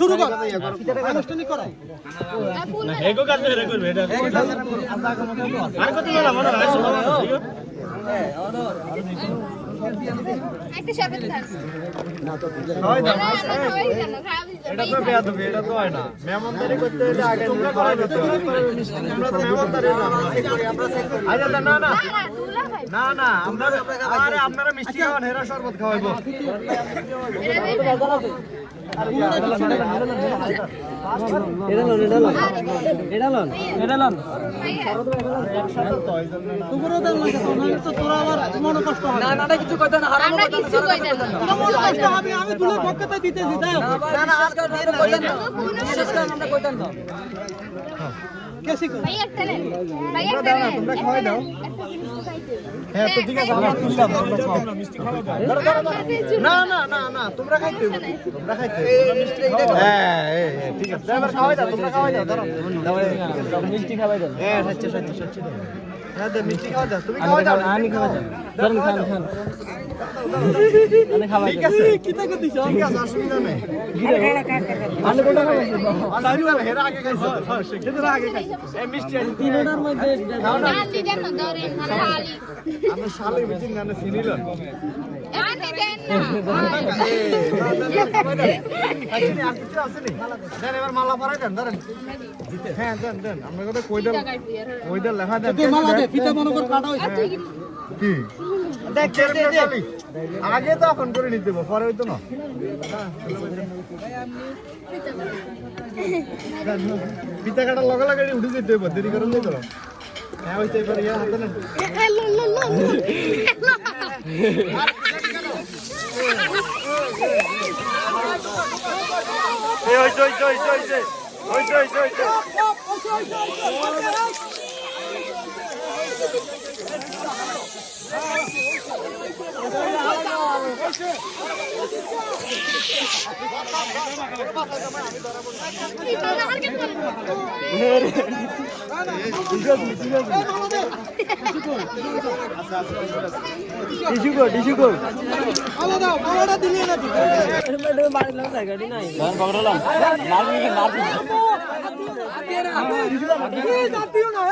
শুরু কর আনুষ্ঠানিক করাই একটা শরবত খান না তো এটা তো বেয়াদবি, এটা তো হয় না। মেহমানদারি করতে হলে আগে তোমরা করাই দিতে হবে। আমরা তো মেহমানদারি না, আমরা চেক করি, আমরা চেক করি। আরে না না না না, আমরা আরে আপনারা মিষ্টি খাওয়ান, হেরা শরবত খাওয়াইবো। তোমরা খাওয়াই দাও। হ্যাঁ তো ঠিক আছে, আমরা তুললাম, আমরা খাও। না না না না, তোমরা খাইতে, তোমরা খাইতে। হ্যাঁ ঠিক আছে, এবার খাওয়াই দাও, তোমরা খাওয়াই দাও। ধরো মিষ্টি খাওয়াই দাও। হ্যাঁ সচ্চা সচ্চা সচ্চা দাও। হ্যাঁ দে মিষ্টি খাওয়া দাও, তুমি খাওয়াই দাও। আমি খাওয়াই দাও। ধরুন খান খান। আমি খাওয়াই দাও। ঠিক আছে, কি টাকা দিছো? ঠিক আছে, অসুবিধা নেই। আমি কোটা খাওয়াইছি। অসুবিধা নেই, হেরা আগে খাইছো। হ্যাঁ সেটা আগে খাইছো। এই মিষ্টি আছে তিনটার মধ্যে খাও না। আলি দেন না ধরেন আলি আমি শালে মিটিং গানে চিনিল। আলি দেন না আচ্ছা আর কিছু আছে নি? দেন এবার মালা পরাই দেন, ধরেন। হ্যাঁ দেন দেন, আমরা কথা কইদাল লেখা দেন। মালা দে ফিতা মনে কর কাটা হইছে কি দেখ দে আগে তো এখন করে নিতে দেব, পরে হইতো না। ফিতা কাটার লগে লগে উঠে যেতে হবে, দেরি করেন যাই তো। হ্যাঁ হইছে, এবার ইয়া হাতে নেন। এই হইছে হইছে হইছে হইছে হইছে হইছে হইছে। জাতীয় না